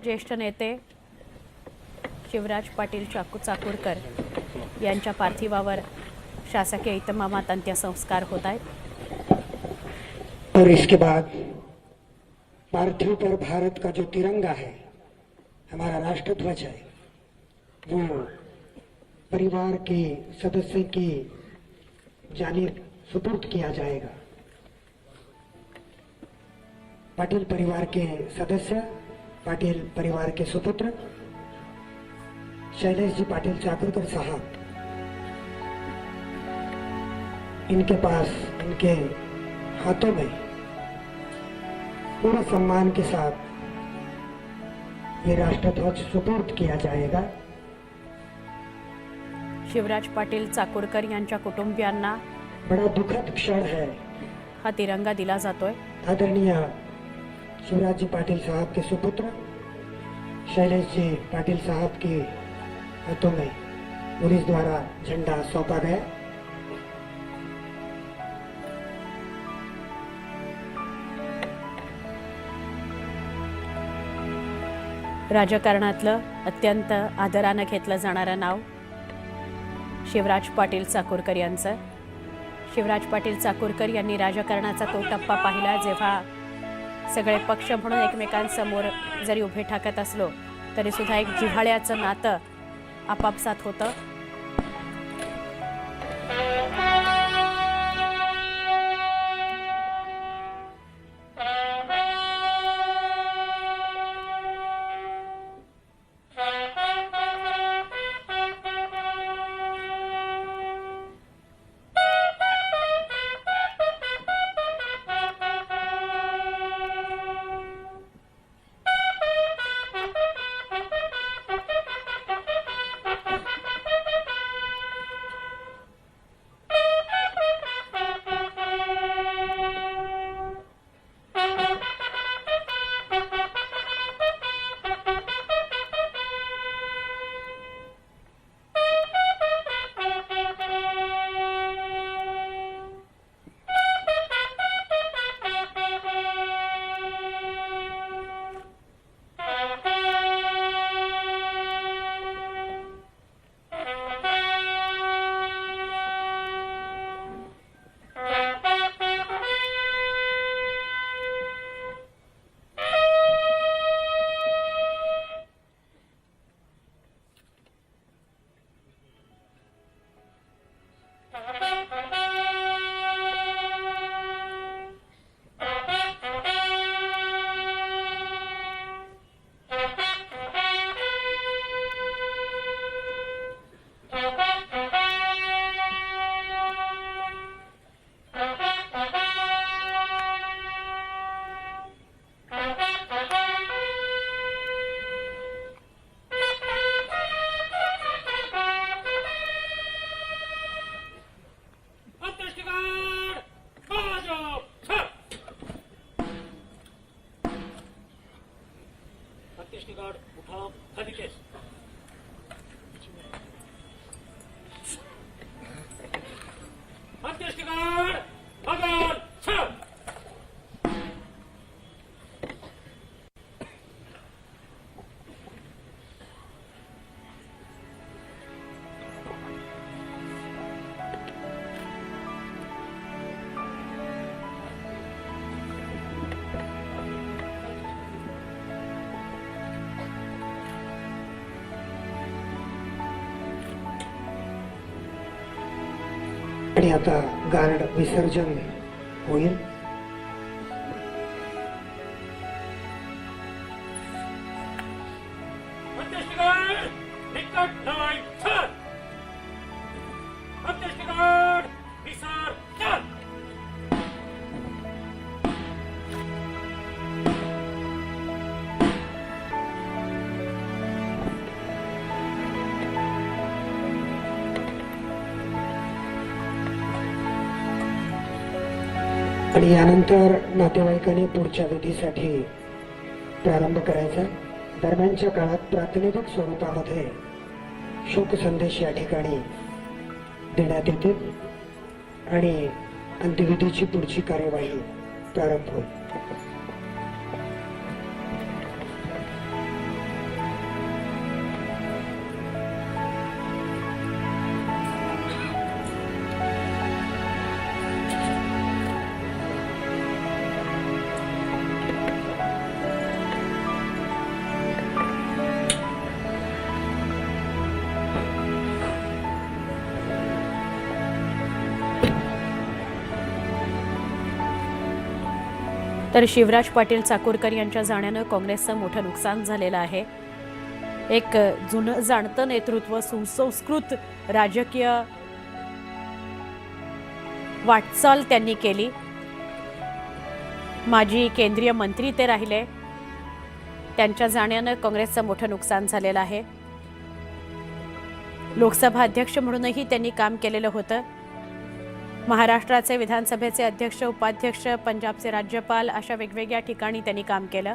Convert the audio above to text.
ज्येष्ठ नेते शिवराज पाटील चाकूरकर यांच्या पार्थिवावर शासकीय इतमामात अंत्यसंस्कार होत आहेत। और इसके बाद पार्थिव पर भारत का जो तिरंगा है, हमारा राष्ट्रध्वज है, वो परिवार के सदस्य की जानिब सुपुर्द किया जाएगा। पाटिल परिवार के सदस्य, पाटिल परिवार के सुपुत्र शैलेश जी पाटिल चाकूरकर साहब, इनके पास, इनके हाथों में पूरे सम्मान के साथ ये राष्ट्रध्वज सुपुर्द किया जाएगा। शिवराज पाटील चाकूरकर यांच्या कुटुंबियांना बड़ा दुखद क्षण है। हा तिरंगा दिला जातोय। आदरणीय शिवराज जी पाटिल साहब के सुपुत्र शैलेश जी पाटिल साहब के हाथों में पुलिस द्वारा झंडा सौंपा गया। राजकारणातलं अत्यंत आदरानं घेतलं जाणारं नाव शिवराज पाटील चाकूरकर यांचं। शिवराज पाटील चाकूरकर यांनी राजकारणाचा तो टप्पा पाहिला जेव्हा सगळे पक्ष म्हणून एकमेकांसमोर जरी उभे ठाकत असलो तरी सुद्धा एक जिव्हाळ्याचं नातं आपापसात होतं। आणि आता गार्ड विसर्जन होईल। आणि यानंतर नातेवाईकांनी पुढच्या विधीसाठी प्रारंभ करायचा। दरम्यानच्या काळात प्रातिनिधिक स्वरूपामध्ये शोक संदेश या ठिकाणी देण्यात येतील आणि अंत्यविधीची पुढची कार्यवाही प्रारंभ होईल। तर शिवराज पाटील चाकूरकर यांच्या जाण्यानं काँग्रेसचं मोठं नुकसान झालेलं आहे. एक जुनं जाणतं नेतृत्व, सुसंस्कृत राजकीय वाटचाल त्यांनी केली. माजी केंद्रीय मंत्री ते राहिले. त्यांच्या जाण्यानं काँग्रेसचं मोठं नुकसान झालेलं आहे. लोकसभा अध्यक्ष म्हणूनही त्यांनी काम केलेलं होतं. महाराष्ट्राचे विधानसभेचे अध्यक्ष, उपाध्यक्ष, पंजाबचे राज्यपाल अशा वेगवेगळ्या ठिकाणी त्यांनी काम केलं.